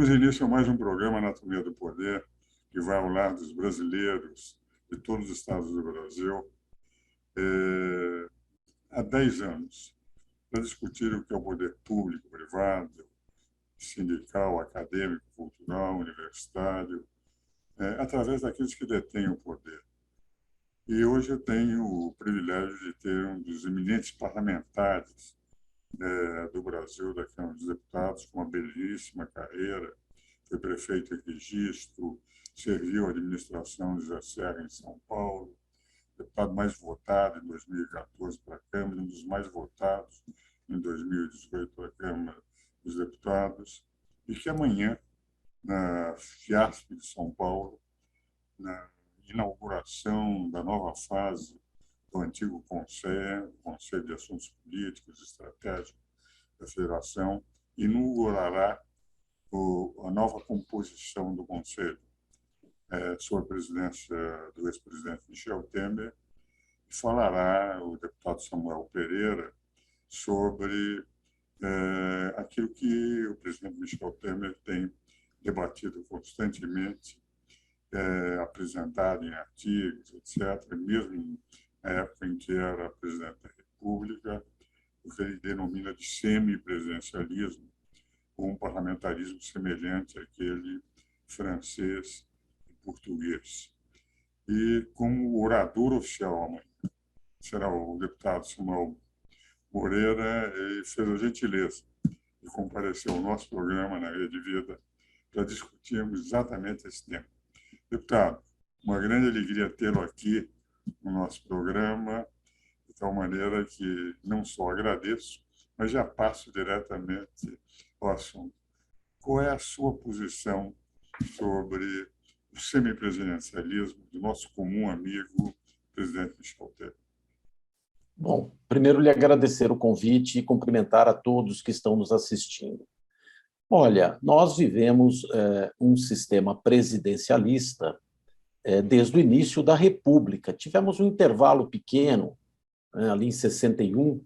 Damos início a mais um programa Anatomia do Poder, que vai ao lado dos brasileiros de todos os estados do Brasil há 10 anos, para discutir o que é o poder público, privado, sindical, acadêmico, cultural, universitário, através daqueles que detêm o poder. E hoje eu tenho o privilégio de ter um dos eminentes parlamentares do Brasil, da Câmara dos Deputados, com uma belíssima carreira, foi prefeito em Registro, serviu a administração de José Serra em São Paulo, deputado mais votado em 2014 para a Câmara, um dos mais votados em 2018 para a Câmara dos Deputados, e que amanhã, na FIASP de São Paulo, na inauguração da nova fase do antigo Conselho de Assuntos Políticos e Estratégicos da Federação, inaugurará a nova composição do Conselho, sob a presidência do ex-presidente Michel Temer, e falará o deputado Samuel Pereira sobre aquilo que o presidente Michel Temer tem debatido constantemente, apresentado em artigos, etc., mesmo na época em que era presidente da República, o que ele denomina de semipresidencialismo, ou um parlamentarismo semelhante àquele francês e português. E como orador oficial amanhã será o deputado Samuel Moreira, e fez a gentileza de comparecer ao nosso programa na Rede Vida para discutirmos exatamente esse tema. Deputado, uma grande alegria tê-lo aqui no nosso programa, de tal maneira que não só agradeço, mas já passo diretamente ao assunto. Qual é a sua posição sobre o semipresidencialismo do nosso comum amigo, presidente Michel Temer? Bom, primeiro lhe agradecer o convite e cumprimentar a todos que estão nos assistindo. Olha, nós vivemos um sistema presidencialista desde o início da República. Tivemos um intervalo pequeno, ali em 61,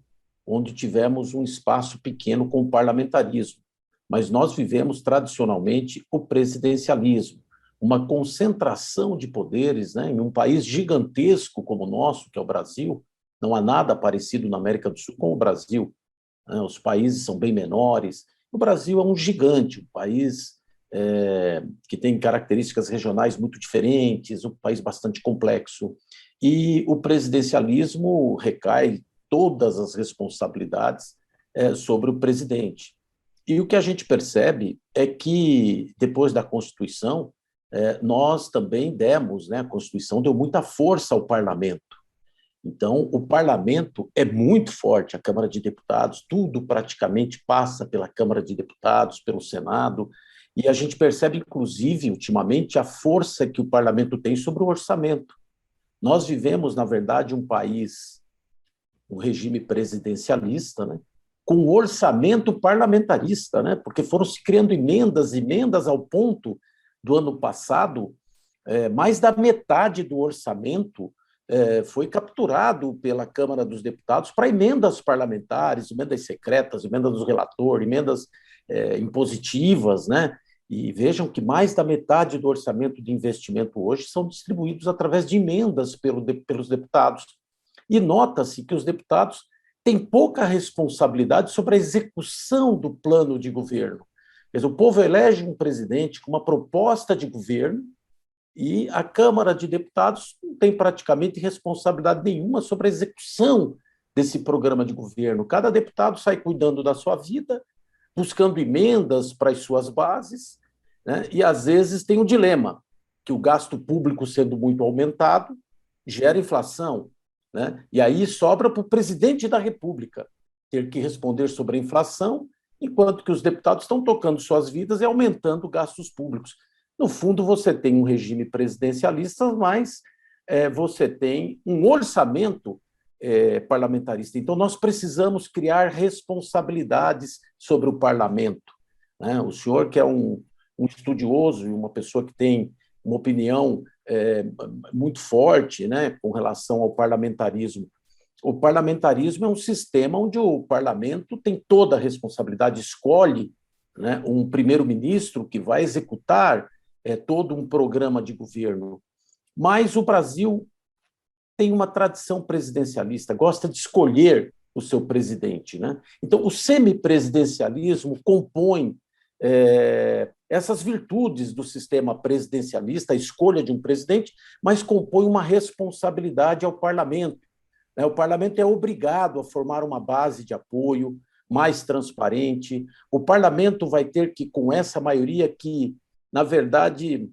onde tivemos um espaço pequeno com o parlamentarismo. Mas nós vivemos tradicionalmente o presidencialismo, uma concentração de poderes, em um país gigantesco como o nosso, que é o Brasil. Não há nada parecido na América do Sul com o Brasil. Os países são bem menores. O Brasil é um gigante, um país que tem características regionais muito diferentes, um país bastante complexo. E o presidencialismo recai todas as responsabilidades sobre o presidente. E o que a gente percebe é que, depois da Constituição, nós também demos, a Constituição deu muita força ao parlamento. Então, o parlamento é muito forte, a Câmara de Deputados, tudo praticamente passa pela Câmara de Deputados, pelo Senado, e a gente percebe, inclusive, ultimamente, a força que o parlamento tem sobre o orçamento. Nós vivemos, na verdade, um país, um regime presidencialista, com orçamento parlamentarista, porque foram se criando emendas ao ponto do ano passado, mais da metade do orçamento foi capturado pela Câmara dos Deputados para emendas parlamentares, emendas secretas, emendas do relator, emendas impositivas, E vejam que mais da metade do orçamento de investimento hoje são distribuídos através de emendas pelos deputados. E nota-se que os deputados têm pouca responsabilidade sobre a execução do plano de governo. Quer dizer, o povo elege um presidente com uma proposta de governo e a Câmara de Deputados não tem praticamente responsabilidade nenhuma sobre a execução desse programa de governo. Cada deputado sai cuidando da sua vida, buscando emendas para as suas bases, e às vezes tem um dilema, que o gasto público sendo muito aumentado gera inflação, e aí sobra para o presidente da República ter que responder sobre a inflação, enquanto que os deputados estão tocando suas vidas e aumentando gastos públicos. No fundo, você tem um regime presidencialista, mas você tem um orçamento parlamentarista. Então, nós precisamos criar responsabilidades sobre o parlamento. O senhor, que é um estudioso e uma pessoa que tem uma opinião muito forte com relação ao parlamentarismo. O parlamentarismo é um sistema onde o parlamento tem toda a responsabilidade, escolhe né, um primeiro-ministro que vai executar todo um programa de governo. Mas o Brasil tem uma tradição presidencialista, gosta de escolher o seu presidente, né? Então, o semipresidencialismo compõe essas virtudes do sistema presidencialista, a escolha de um presidente, mas compõe uma responsabilidade ao parlamento. O parlamento é obrigado a formar uma base de apoio mais transparente. O parlamento vai ter que, com essa maioria que, na verdade,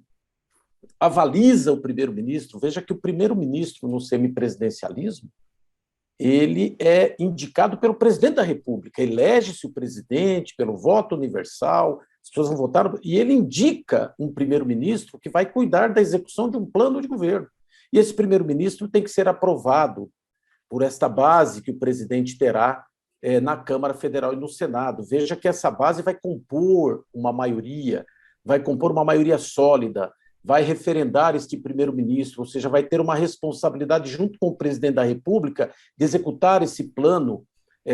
avaliza o primeiro-ministro, veja que o primeiro-ministro no semipresidencialismo, ele é indicado pelo presidente da República, elege-se o presidente pelo voto universal, as pessoas vão votar, e ele indica um primeiro-ministro que vai cuidar da execução de um plano de governo. E esse primeiro-ministro tem que ser aprovado por esta base que o presidente terá na Câmara Federal e no Senado. Veja que essa base vai compor uma maioria sólida, vai referendar este primeiro-ministro, ou seja, vai ter uma responsabilidade junto com o presidente da República de executar esse plano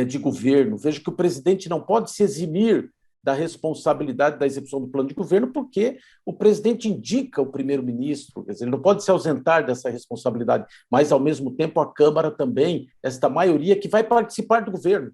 de governo. Veja que o presidente não pode se eximir da responsabilidade da execução do plano de governo, porque o presidente indica o primeiro-ministro, quer dizer, ele não pode se ausentar dessa responsabilidade, mas, ao mesmo tempo, a Câmara também, esta maioria que vai participar do governo,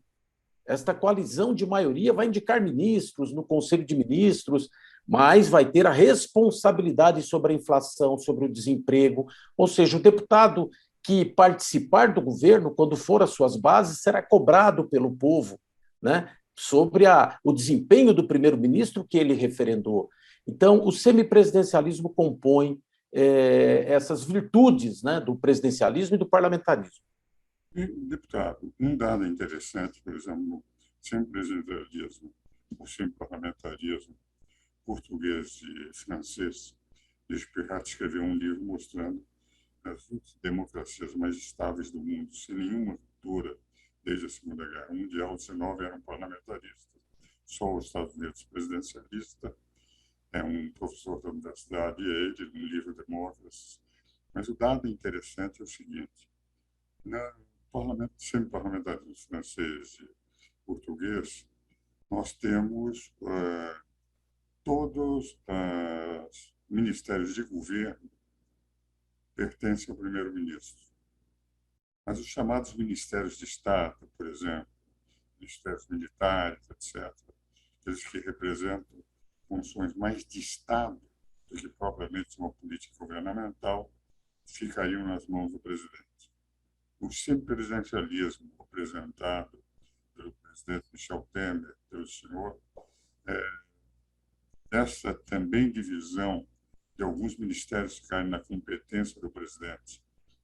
esta coalizão de maioria vai indicar ministros no Conselho de Ministros, mas vai ter a responsabilidade sobre a inflação, sobre o desemprego, ou seja, o deputado que participar do governo, quando for às suas bases, será cobrado pelo povo, né, sobre o desempenho do primeiro-ministro que ele referendou. Então, o semipresidencialismo compõe essas virtudes, né, do presidencialismo e do parlamentarismo. Deputado, um dado interessante, por exemplo, no semipresidencialismo, o semiparlamentarismo português e francês, Desperrat escreveu um livro mostrando as democracias mais estáveis do mundo, sem nenhuma ruptura desde a Segunda Guerra Mundial. 19 eram parlamentaristas, só os Estados Unidos presidencialista. É um professor da universidade, ele, no livro Democracy. Mas o dado interessante é o seguinte: no semi-parlamentarismo francês e português, nós temos todos os ministérios de governo pertencem ao primeiro-ministro. Mas os chamados ministérios de Estado, por exemplo, ministérios militares, etc., aqueles que representam funções mais de Estado do que propriamente uma política governamental, ficariam nas mãos do presidente. O semipresidencialismo apresentado pelo presidente Michel Temer, pelo senhor, essa também divisão de alguns ministérios ficarem na competência do presidente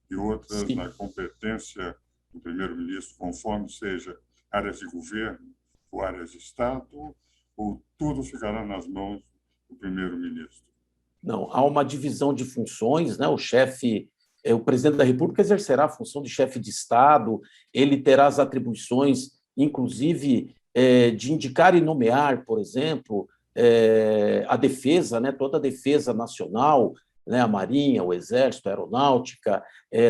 e outras Sim. na competência do primeiro-ministro, conforme seja áreas de governo ou áreas de Estado, ou tudo ficará nas mãos do primeiro-ministro? Não, há uma divisão de funções, né? O presidente da República exercerá a função de chefe de Estado, ele terá as atribuições, inclusive, de indicar e nomear, por exemplo, a defesa, né? Toda a defesa nacional, né? A Marinha, o Exército, a Aeronáutica,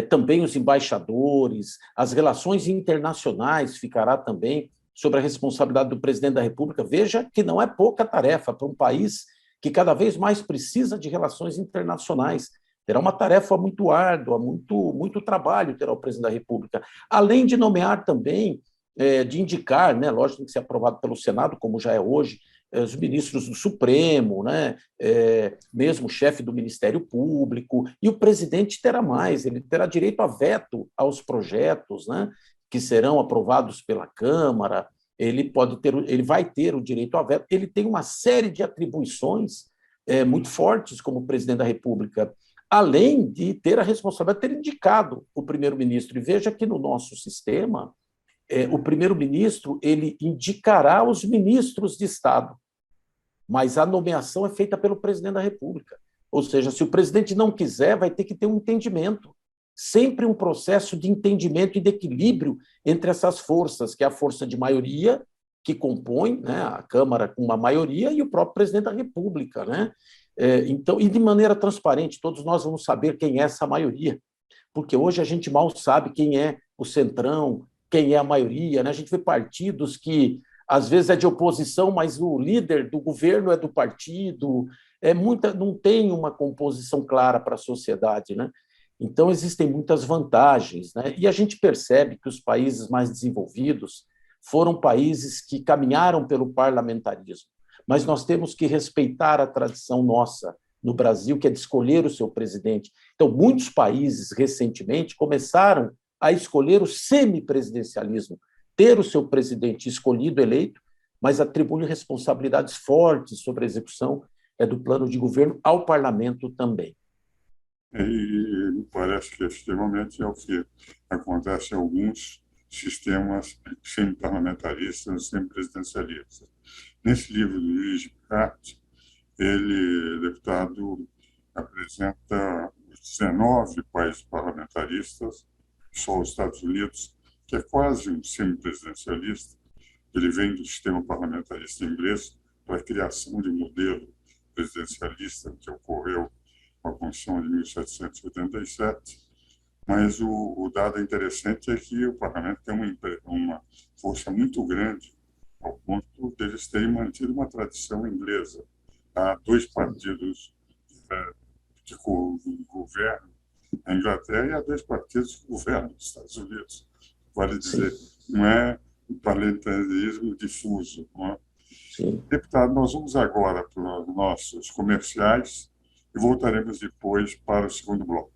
também os embaixadores, as relações internacionais ficará também sobre a responsabilidade do presidente da República. Veja que não é pouca tarefa para um país que cada vez mais precisa de relações internacionais. Terá uma tarefa muito árdua, muito trabalho terá o presidente da República, além de nomear também, de indicar, né, lógico, tem que ser aprovado pelo Senado, como já é hoje, os ministros do Supremo, né, mesmo o chefe do Ministério Público, e o presidente terá mais, ele terá direito a veto aos projetos, né, que serão aprovados pela Câmara, ele vai ter o direito a veto, ele tem uma série de atribuições muito fortes como presidente da República, além de ter a responsabilidade de ter indicado o primeiro-ministro. E veja que no nosso sistema, o primeiro-ministro ele indicará os ministros de Estado, mas a nomeação é feita pelo presidente da República. Ou seja, se o presidente não quiser, vai ter que ter um entendimento. Sempre um processo de entendimento e de equilíbrio entre essas forças, que é a força de maioria, que compõe, né, a Câmara com uma maioria, e o próprio presidente da República, né? Então, e de maneira transparente, todos nós vamos saber quem é essa maioria, porque hoje a gente mal sabe quem é o centrão, quem é a maioria, né? A gente vê partidos que às vezes é de oposição, mas o líder do governo é do partido, não tem uma composição clara para a sociedade, né? Então, existem muitas vantagens, né? E a gente percebe que os países mais desenvolvidos foram países que caminharam pelo parlamentarismo, mas nós temos que respeitar a tradição nossa no Brasil, que é de escolher o seu presidente. Então, muitos países, recentemente, começaram a escolher o semipresidencialismo, ter o seu presidente escolhido, eleito, mas atribui responsabilidades fortes sobre a execução do plano de governo ao parlamento também. E me parece que extremamente é o que acontece em alguns sistemas semi-parlamentaristas, semi-presidencialistas. Nesse livro do Luiz Bucati, ele, deputado, apresenta os 19 países parlamentaristas, só os Estados Unidos, que é quase um semi-presidencialista. Ele vem do sistema parlamentarista inglês para a criação de um modelo presidencialista que ocorreu com a Constituição de 1787. Mas o dado interessante é que o parlamento tem uma força muito grande, ao ponto deles terem mantido uma tradição inglesa. Há dois partidos que governam a Inglaterra e há dois partidos que governam os Estados Unidos. Vale dizer, não é um parlamentarismo difuso. Não é? Deputado, nós vamos agora para os nossos comerciais e voltaremos depois para o segundo bloco.